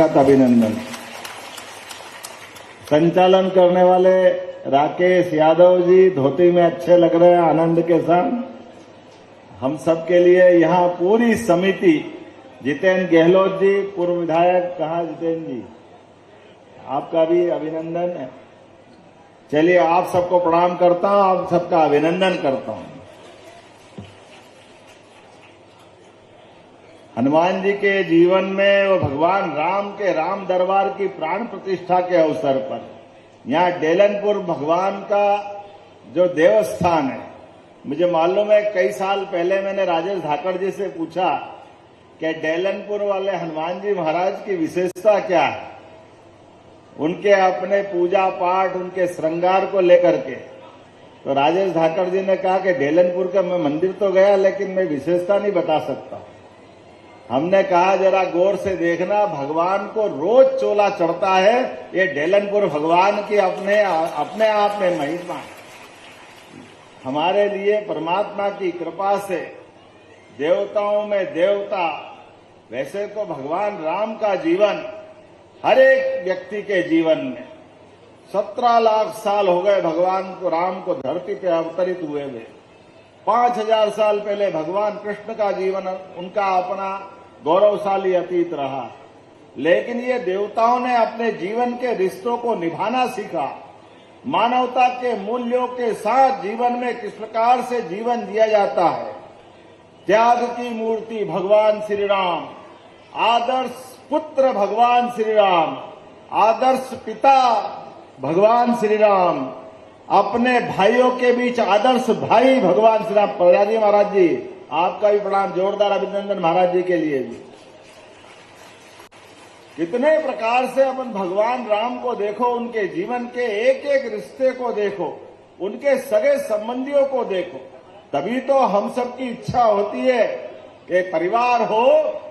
अभिनंदन। संचालन करने वाले राकेश यादव जी धोती में अच्छे लग रहे हैं, आनंद के साथ। हम सब के लिए यहाँ पूरी समिति, जितेंद्र गहलोत जी पूर्व विधायक, कहा जितेंद्र जी, आपका भी अभिनंदन है। चलिए, आप सबको प्रणाम करता हूँ, आप सबका अभिनंदन करता हूँ। हनुमान जी के जीवन में वो भगवान राम के राम दरबार की प्राण प्रतिष्ठा के अवसर पर यहाँ डेलनपुर भगवान का जो देवस्थान है, मुझे मालूम है कई साल पहले मैंने राजेश धाकड़ जी से पूछा कि डेलनपुर वाले हनुमान जी महाराज की विशेषता क्या है, उनके अपने पूजा पाठ, उनके श्रृंगार को लेकर के। तो राजेश धाकड़ जी ने कहा कि डेलनपुर का मैं मंदिर तो गया, लेकिन मैं विशेषता नहीं बता सकता। हमने कहा जरा गौर से देखना, भगवान को रोज चोला चढ़ता है, ये डेलनपुर भगवान की अपने आप में महिमा है। हमारे लिए परमात्मा की कृपा से देवताओं में देवता। वैसे तो भगवान राम का जीवन हर एक व्यक्ति के जीवन में 17 लाख साल हो गए भगवान को, राम को धरती पे अवतरित हुए 5000 साल पहले भगवान कृष्ण का जीवन उनका अपना गौरवशाली अतीत रहा। लेकिन ये देवताओं ने अपने जीवन के रिश्तों को निभाना सीखा। मानवता के मूल्यों के साथ जीवन में किस प्रकार से जीवन जिया जाता है। त्याग की मूर्ति भगवान श्री राम, आदर्श पुत्र भगवान श्री राम, आदर्श पिता भगवान श्री राम, अपने भाइयों के बीच आदर्श भाई भगवान श्री राम। प्रहलाद जी महाराज जी, आपका भी प्रणाम, जोरदार अभिनंदन महाराज जी के लिए भी। कितने प्रकार से अपन भगवान राम को देखो, उनके जीवन के एक एक रिश्ते को देखो, उनके सगे संबंधियों को देखो, तभी तो हम सबकी इच्छा होती है कि परिवार हो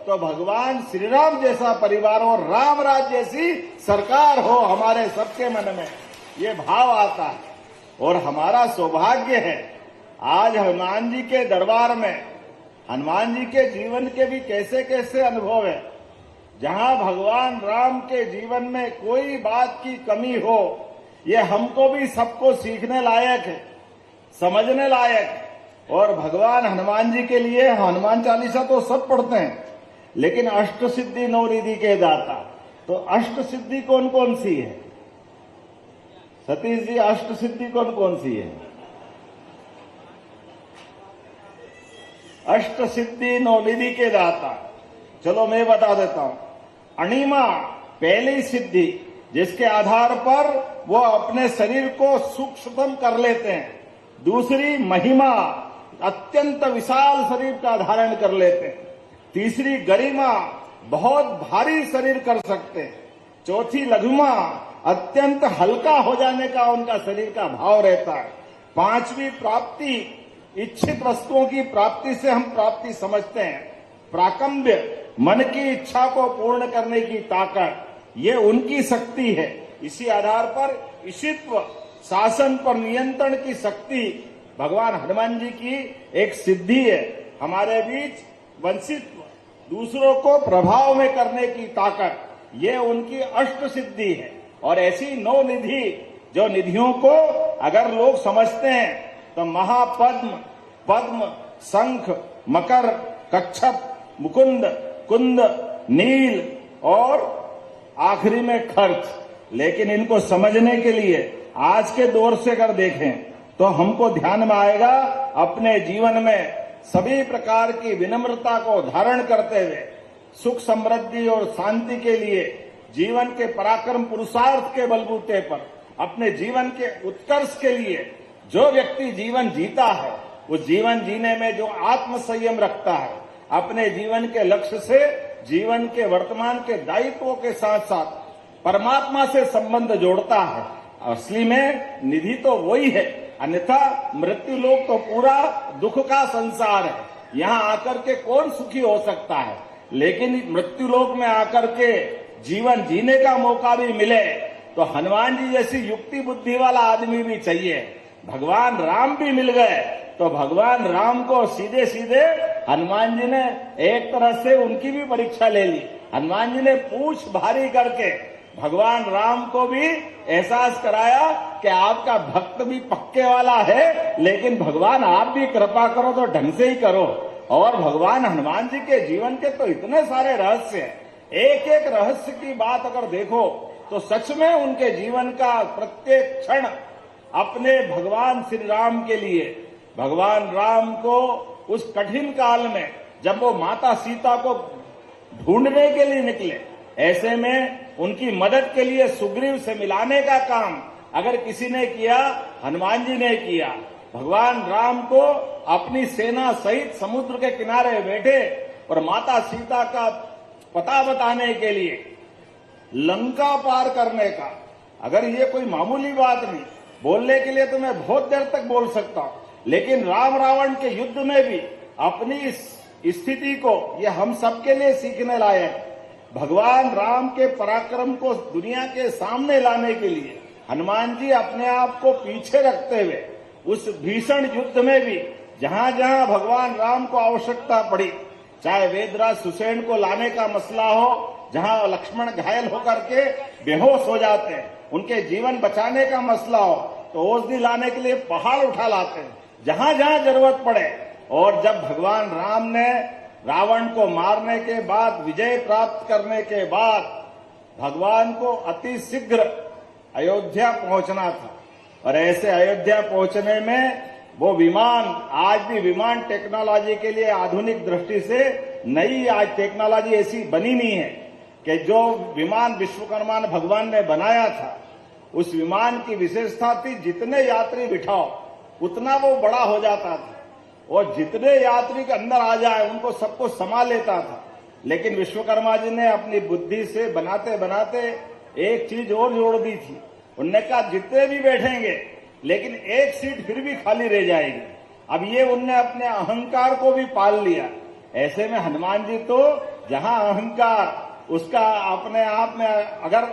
तो भगवान श्री राम जैसा परिवार हो, राम राज जैसी सरकार हो हमारे सबके मन में, ये भाव आता है। और हमारा सौभाग्य है आज हनुमान जी के दरबार में, हनुमान जी के जीवन के भी कैसे कैसे अनुभव है। जहां भगवान राम के जीवन में कोई बात की कमी हो, ये हमको भी सबको सीखने लायक है, समझने लायक है। और भगवान हनुमान जी के लिए हनुमान चालीसा तो सब पढ़ते हैं, लेकिन अष्ट सिद्धि नौ रिद्धि के दाता। तो अष्ट सिद्धि कौन कौन सी है सतीश जी? अष्ट सिद्धि कौन कौन सी है? अष्ट सिद्धि नौ निधि के दाता, चलो मैं बता देता हूं। अणिमा पहली सिद्धि, जिसके आधार पर वो अपने शरीर को सूक्ष्मतम कर लेते हैं। दूसरी महिमा, अत्यंत विशाल शरीर का धारण कर लेते हैं। तीसरी गरिमा, बहुत भारी शरीर कर सकते हैं। चौथी लघुमा, अत्यंत हल्का हो जाने का उनका शरीर का भाव रहता है। पांचवी प्राप्ति, इच्छित वस्तुओं की प्राप्ति से हम प्राप्ति समझते हैं। प्राकंब्य, मन की इच्छा को पूर्ण करने की ताकत, ये उनकी शक्ति है। इसी आधार पर ईशित्व, शासन पर नियंत्रण की शक्ति भगवान हनुमान जी की एक सिद्धि है। हमारे बीच वंशित्व, दूसरों को प्रभाव में करने की ताकत, ये उनकी अष्ट सिद्धि है। और ऐसी 9 निधि, जो निधियों को अगर लोग समझते हैं तो महापद्म, पद्म, शंख, मकर, कच्छप, मुकुंद, कुंद, नील और आखिरी में खर्च। लेकिन इनको समझने के लिए आज के दौर से अगर देखें तो हमको ध्यान में आएगा, अपने जीवन में सभी प्रकार की विनम्रता को धारण करते हुए सुख समृद्धि और शांति के लिए जीवन के पराक्रम पुरुषार्थ के बलबूते पर अपने जीवन के उत्कर्ष के लिए जो व्यक्ति जीवन जीता है, उस जीवन जीने में जो आत्म संयम रखता है, अपने जीवन के लक्ष्य से जीवन के वर्तमान के दायित्वों के साथ साथ परमात्मा से संबंध जोड़ता है, असली में निधि तो वही है। अन्यथा मृत्यु लोक तो पूरा दुख का संसार है, यहाँ आकर के कौन सुखी हो सकता है। लेकिन मृत्यु लोक में आकर के जीवन जीने का मौका भी मिले तो हनुमान जी जैसी युक्ति बुद्धि वाला आदमी भी चाहिए। भगवान राम भी मिल गए तो भगवान राम को सीधे सीधे हनुमान जी ने एक तरह से उनकी भी परीक्षा ले ली। हनुमान जी ने पूछ भारी करके भगवान राम को भी एहसास कराया कि आपका भक्त भी पक्के वाला है, लेकिन भगवान आप भी कृपा करो तो ढंग से ही करो। और भगवान हनुमान जी के जीवन के तो इतने सारे रहस्य हैं, एक एक रहस्य की बात अगर देखो तो सच में उनके जीवन का प्रत्येक क्षण अपने भगवान श्री राम के लिए, भगवान राम को उस कठिन काल में जब वो माता सीता को ढूंढने के लिए निकले, ऐसे में उनकी मदद के लिए सुग्रीव से मिलाने का काम अगर किसी ने किया, हनुमान जी ने किया। भगवान राम को अपनी सेना सहित समुद्र के किनारे बैठे और माता सीता का पता बताने के लिए, लंका पार करने का, अगर ये कोई मामूली बात नहीं, बोलने के लिए तो मैं बहुत देर तक बोल सकता हूं, लेकिन राम रावण के युद्ध में भी अपनी इस स्थिति को ये हम सबके लिए सीखने लायक। भगवान राम के पराक्रम को दुनिया के सामने लाने के लिए हनुमान जी अपने आप को पीछे रखते हुए उस भीषण युद्ध में भी जहां जहां भगवान राम को आवश्यकता पड़ी, चाहे वेदराज सुसेन को लाने का मसला हो, जहां लक्ष्मण घायल होकर के बेहोश हो जाते हैं, उनके जीवन बचाने का मसला हो तो औषधि लाने के लिए पहाड़ उठा लाते हैं, जहां जहां जरूरत पड़े। और जब भगवान राम ने रावण को मारने के बाद, विजय प्राप्त करने के बाद, भगवान को अति शीघ्र अयोध्या पहुंचना था, और ऐसे अयोध्या पहुंचने में वो विमान, आज भी विमान टेक्नोलॉजी के लिए आधुनिक दृष्टि से नई आज टेक्नोलॉजी ऐसी बनी नहीं है कि जो विमान विश्वकर्मा ने भगवान ने बनाया था, उस विमान की विशेषता थी जितने यात्री बिठाओ उतना वो बड़ा हो जाता था, और जितने यात्री के अंदर आ जाए उनको सबको समा लेता था। लेकिन विश्वकर्मा जी ने अपनी बुद्धि से बनाते बनाते एक चीज और जोड़ दी थी। उनने कहा जितने भी बैठेंगे लेकिन एक सीट फिर भी खाली रह जाएगी। अब ये उनने अपने अहंकार को भी पाल लिया। ऐसे में हनुमान जी तो जहां अहंकार उसका अपने आप में, अगर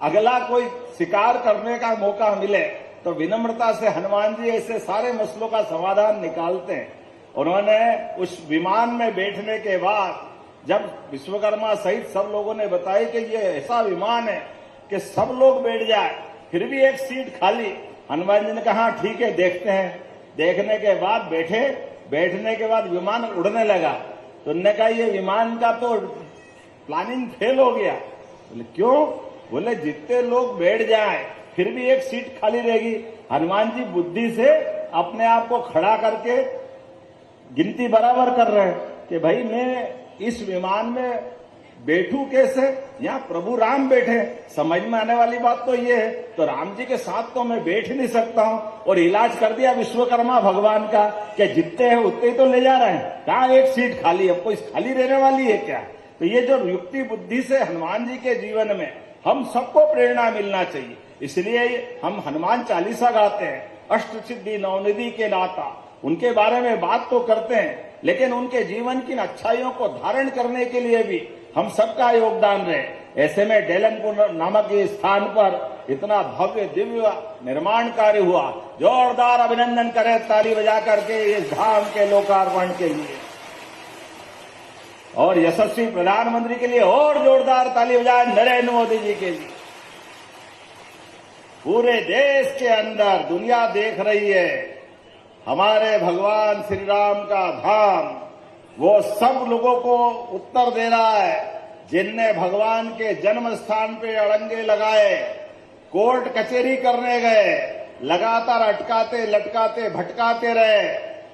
अगला कोई शिकार करने का मौका मिले तो विनम्रता से हनुमान जी ऐसे सारे मसलों का समाधान निकालते हैं। उन्होंने उस विमान में बैठने के बाद जब विश्वकर्मा सहित सब लोगों ने बताया कि ये ऐसा विमान है कि सब लोग बैठ जाए, फिर भी एक सीट खाली, हनुमान जी ने कहा ठीक है देखते हैं। देखने के बाद बैठे, बैठने के बाद विमान उड़ने लगा तो उन्होंने कहा ये विमान का तो प्लानिंग फेल हो गया। बोले क्यों? बोले जितने लोग बैठ जाए फिर भी एक सीट खाली रहेगी। हनुमान जी बुद्धि से अपने आप को खड़ा करके गिनती बराबर कर रहे हैं कि भाई मैं इस विमान में बैठूं कैसे, यहाँ प्रभु राम बैठे। समझ में आने वाली बात तो ये है, तो राम जी के साथ तो मैं बैठ नहीं सकता हूं। और इलाज कर दिया विश्वकर्मा भगवान का कि जितने हैं उतने ही तो ले जा रहे हैं, कहाँ एक सीट खाली, अब कोई खाली रहने वाली है क्या? तो ये जो युक्ति बुद्धि से हनुमान जी के जीवन में हम सबको प्रेरणा मिलना चाहिए। इसलिए हम हनुमान चालीसा गाते हैं, अष्ट सिद्धि नवनिधि के दाता, उनके बारे में बात तो करते हैं, लेकिन उनके जीवन की अच्छाइयों को धारण करने के लिए भी हम सबका योगदान रहे। ऐसे में डेलनपुर नामक के स्थान पर इतना भव्य दिव्य निर्माण कार्य हुआ। जोरदार अभिनंदन करें ताली बजा करके इस धाम के लोकार्पण के लिए, और यशस्वी प्रधानमंत्री के लिए और जोरदार ताली बजाएं नरेंद्र मोदी जी के लिए। पूरे देश के अंदर दुनिया देख रही है हमारे भगवान श्री राम का धाम, वो सब लोगों को उत्तर दे रहा है जिनने भगवान के जन्म स्थान पे अड़ंगे लगाए, कोर्ट कचहरी करने गए, लगातार अटकाते लटकाते भटकाते रहे,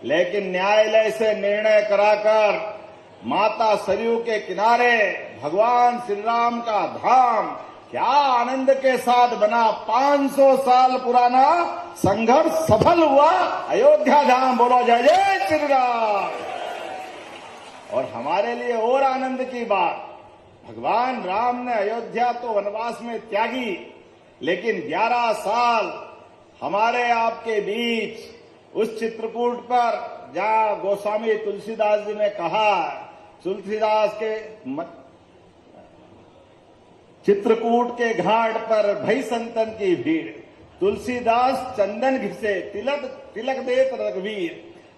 लेकिन न्यायालय से निर्णय कराकर माता सरयू के किनारे भगवान श्री राम का धाम क्या आनंद के साथ बना। 500 साल पुराना संघर्ष सफल हुआ, अयोध्या धाम। बोलो जय जय श्री राम। और हमारे लिए और आनंद की बात, भगवान राम ने अयोध्या तो वनवास में त्यागी, लेकिन 11 साल हमारे आपके बीच उस चित्रकूट पर जहां गोस्वामी तुलसीदास जी ने कहा, तुलसीदास के चित्रकूट के घाट पर भई संतन की भीड़, तुलसीदास चंदन घिसे तिलक देत रघुवीर,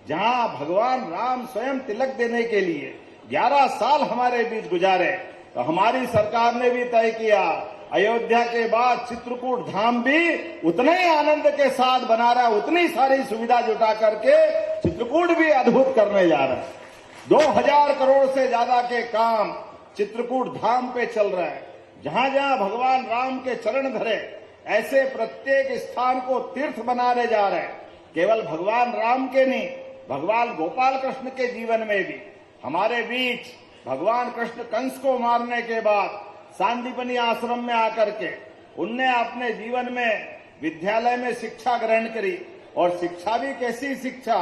जहां भगवान राम स्वयं तिलक देने के लिए 11 साल हमारे बीच गुजारे। तो हमारी सरकार ने भी तय किया अयोध्या के बाद चित्रकूट धाम भी उतने ही आनंद के साथ बना रहा है, उतनी सारी सुविधा जुटा करके चित्रकूट भी अद्भुत करने जा रहा है। 2000 करोड़ से ज्यादा के काम चित्रकूट धाम पे चल रहा है। जहां जहां भगवान राम के चरण धरे ऐसे प्रत्येक स्थान को तीर्थ बनाने जा रहे हैं। केवल भगवान राम के नहीं, भगवान गोपाल कृष्ण के जीवन में भी हमारे बीच भगवान कृष्ण कंस को मारने के बाद सांदीपनी आश्रम में आकर के उनने अपने जीवन में विद्यालय में शिक्षा ग्रहण करी। और शिक्षा भी कैसी शिक्षा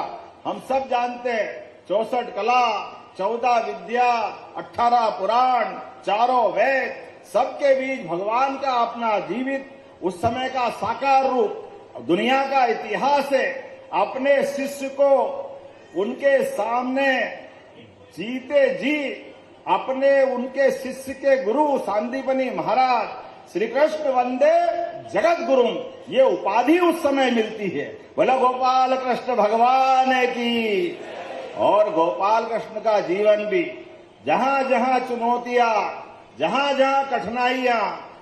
हम सब जानते हैं, 64 कला, 14 विद्या, 18 पुराण, 4 वेद, सबके बीच भगवान का अपना जीवित उस समय का साकार रूप दुनिया का इतिहास है। अपने शिष्य को उनके सामने जीते जी अपने उनके शिष्य के गुरु सांदीपनी महाराज श्री कृष्ण वंदे जगत गुरु, ये उपाधि उस समय मिलती है। बोला गोपाल कृष्ण भगवान की। और गोपाल कृष्ण का जीवन भी जहां जहां चुनौतियां, जहां जहां कठिनाइयां,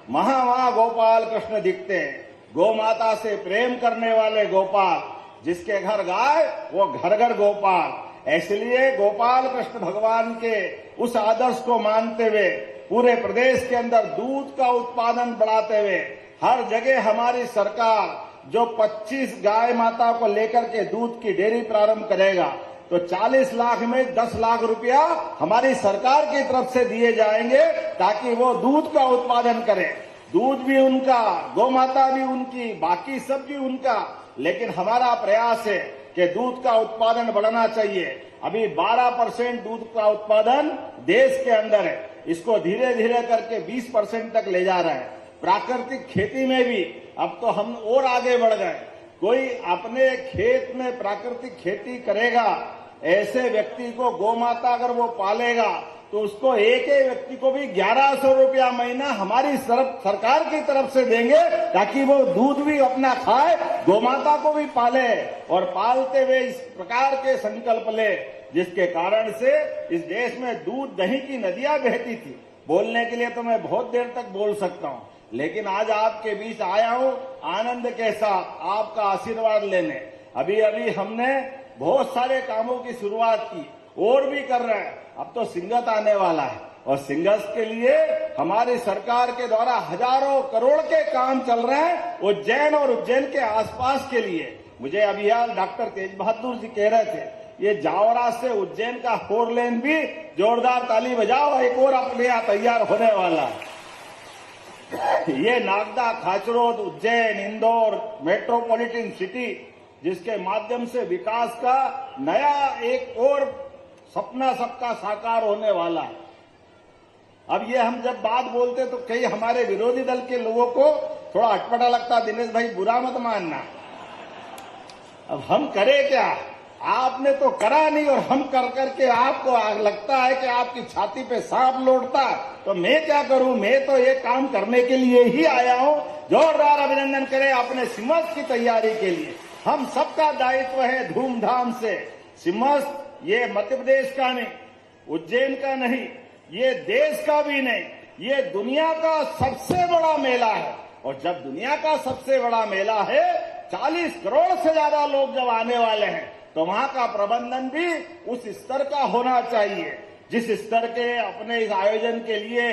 वहां गोपाल कृष्ण दिखते हैं। गौ माता से प्रेम करने वाले गोपाल, जिसके घर गाय वो घर घर गोपाल। इसलिए गोपाल कृष्ण भगवान के उस आदर्श को मानते हुए पूरे प्रदेश के अंदर दूध का उत्पादन बढ़ाते हुए हर जगह हमारी सरकार जो 25 गाय माता को लेकर के दूध की डेयरी प्रारंभ करेगा, तो 40 लाख में 10 लाख रुपया हमारी सरकार की तरफ से दिए जाएंगे ताकि वो दूध का उत्पादन करें। दूध भी उनका, गौ माता भी उनकी, बाकी सब भी उनका, लेकिन हमारा प्रयास है कि दूध का उत्पादन बढ़ना चाहिए। अभी 12% दूध का उत्पादन देश के अंदर है, इसको धीरे धीरे करके 20% तक ले जा रहे हैं। प्राकृतिक खेती में भी अब तो हम और आगे बढ़ गए। कोई अपने खेत में प्राकृतिक खेती करेगा, ऐसे व्यक्ति को गौ माता अगर वो पालेगा तो उसको एक व्यक्ति को भी 1100 रुपया महीना हमारी सरकार की तरफ से देंगे ताकि वो दूध भी अपना खाए, गौ माता को भी पाले। और पालते हुए इस प्रकार के संकल्प ले जिसके कारण से इस देश में दूध दही की नदियां बहती थी। बोलने के लिए तो मैं बहुत देर तक बोल सकता हूं, लेकिन आज आपके बीच आया हूं आनंद के साथ आपका आशीर्वाद लेने। अभी अभी हमने बहुत सारे कामों की शुरुआत की और भी कर रहे हैं। अब तो सिंगत आने वाला है और सिंगस के लिए हमारी सरकार के द्वारा हजारों करोड़ के काम चल रहे हैं उज्जैन और उज्जैन के आसपास के लिए। मुझे अभी यार डॉक्टर तेज बहादुर जी कह रहे थे, ये जावरा से उज्जैन का 4 लेन भी जोरदार ताली बजाओ, एक और अपने यहाँ तैयार होने वाला है। ये नागदा, खाचरोद, उज्जैन, इंदौर मेट्रोपॉलिटन सिटी, जिसके माध्यम से विकास का नया एक और सपना सबका साकार होने वाला है। अब ये हम जब बात बोलते तो कई हमारे विरोधी दल के लोगों को थोड़ा अटपटा लगता, दिनेश भाई बुरा मत मानना। अब हम करें क्या? आपने तो करा नहीं और हम कर करके आपको लगता है कि आपकी छाती पे सांप लौटता, तो मैं क्या करूं? मैं तो ये काम करने के लिए ही आया हूं। जोरदार अभिनंदन करें अपने सिमस की तैयारी के लिए। हम सबका दायित्व है धूमधाम से। सिमस ये मध्य प्रदेश का नहीं, उज्जैन का नहीं, ये देश का भी नहीं, ये दुनिया का सबसे बड़ा मेला है। और जब दुनिया का सबसे बड़ा मेला है, 40 करोड़ से ज्यादा लोग जब आने वाले हैं, तो वहां का प्रबंधन भी उस स्तर का होना चाहिए जिस स्तर के अपने इस आयोजन के लिए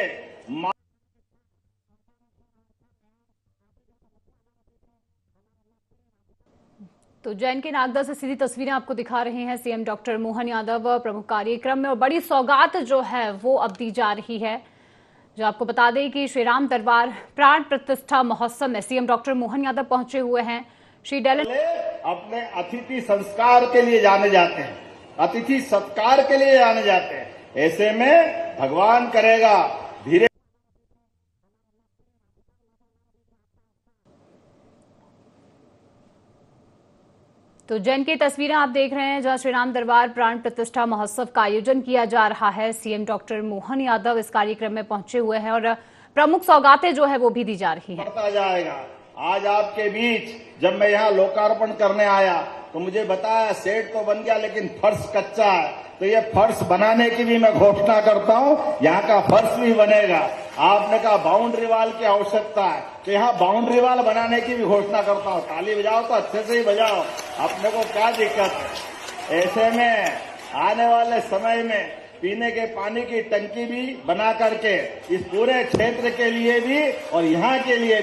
तो उज्जैन के नागदा से सीधी तस्वीरें आपको दिखा रहे हैं सीएम डॉक्टर मोहन यादव प्रमुख कार्यक्रम में। और बड़ी सौगात जो है वो अब दी जा रही है। जो आपको बता दें कि श्री राम दरबार प्राण प्रतिष्ठा महोत्सव में सीएम डॉक्टर मोहन यादव पहुंचे हुए हैं। श्री डेलन अपने अतिथि संस्कार के लिए जाने जाते हैं, अतिथि सत्कार के लिए जाने जाते हैं। ऐसे में भगवान करेगा धीरे। तो उज्जैन की तस्वीरें आप देख रहे हैं जहां श्री राम दरबार प्राण प्रतिष्ठा महोत्सव का आयोजन किया जा रहा है। सीएम डॉक्टर मोहन यादव इस कार्यक्रम में पहुंचे हुए हैं और प्रमुख सौगातें जो है वो भी दी जा रही हैं। बढ़ता जाएगा। आज आपके बीच जब मैं यहाँ लोकार्पण करने आया तो मुझे बताया सेट तो बन गया लेकिन फर्श कच्चा है, तो ये फर्श बनाने की भी मैं घोषणा करता हूं, यहाँ का फर्श भी बनेगा। आपने कहा बाउंड्री वाल की आवश्यकता है, तो यहाँ बाउंड्री वाल बनाने की भी घोषणा करता हूं। ताली बजाओ तो अच्छे से ही बजाओ, अपने को क्या दिक्कत है। ऐसे में आने वाले समय में पीने के पानी की टंकी भी बना करके इस पूरे क्षेत्र के लिए भी और यहाँ के लिए भी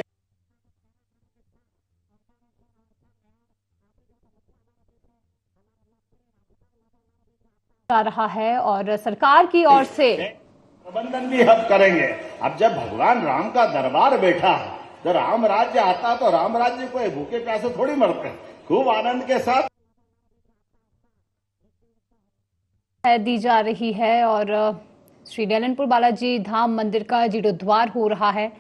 जा रहा है और सरकार की ओर से प्रबंधन भी हम करेंगे। अब जब भगवान राम का दरबार बैठा है, तो राम राज्य आता तो राम राज्य को भूखे प्यासे थोड़ी मरते हैं, खूब आनंद के साथ दी जा रही है। और श्री डेलनपुर बालाजी धाम मंदिर का जीर्णोद्धार हो रहा है।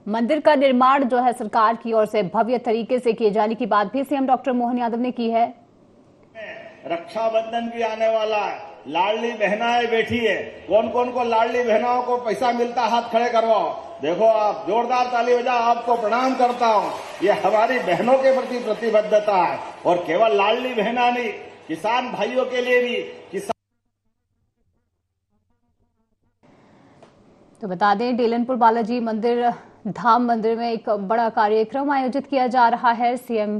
मंदिर का निर्माण जो है सरकार की ओर से भव्य तरीके से किए जाने की बात भी सीएम डॉक्टर मोहन यादव ने की है। रक्षाबंधन भी आने वाला है, लाडली बहनाएं बैठी है, कौन कौन को लाडली बहनाओं को पैसा मिलता, हाथ खड़े करवाओ। देखो आप जोरदार ताली बजाओ, आपको प्रणाम करता हूं। ये हमारी बहनों के प्रति प्रतिबद्धता है और केवल लाडली बहना नहीं, किसान भाइयों के लिए भी। तो बता दें डेलनपुर बालाजी मंदिर धाम मंदिर में एक बड़ा कार्यक्रम आयोजित किया जा रहा है सीएम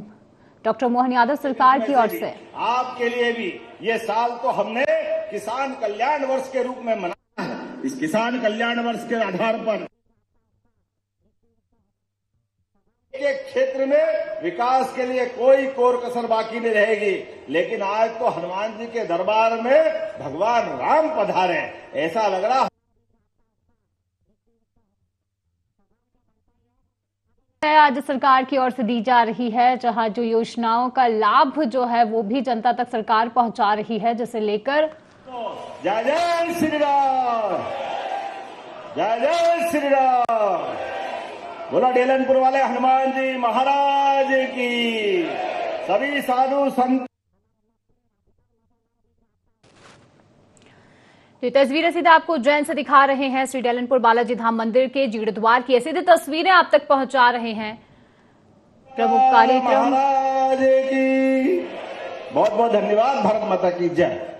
डॉक्टर मोहन यादव सरकार की ओर से। आपके लिए भी ये साल तो हमने किसान कल्याण वर्ष के रूप में मनाया है। इस किसान कल्याण वर्ष के आधार पर एक क्षेत्र में विकास के लिए कोई कोर कसर बाकी नहीं रहेगी। लेकिन आज तो हनुमान जी के दरबार में भगवान राम पधारे, ऐसा लग रहा आज सरकार की ओर से दी जा रही है, जहां जो योजनाओं का लाभ जो है वो भी जनता तक सरकार पहुंचा रही है, जिसे लेकर जय जय श्री राम, जय जय श्री राम। बोला डेलनपुर वाले हनुमान जी महाराज की, सभी साधु संत। ये तस्वीरें सीधे आपको उज्जैन से दिखा रहे हैं। श्री डेलनपुर बालाजी धाम मंदिर के जीर्णोद्धार की सीधे तस्वीरें आप तक पहुंचा रहे हैं। प्रमुख कार्यक्रम महाराज की बहुत बहुत धन्यवाद। भारत माता की जय।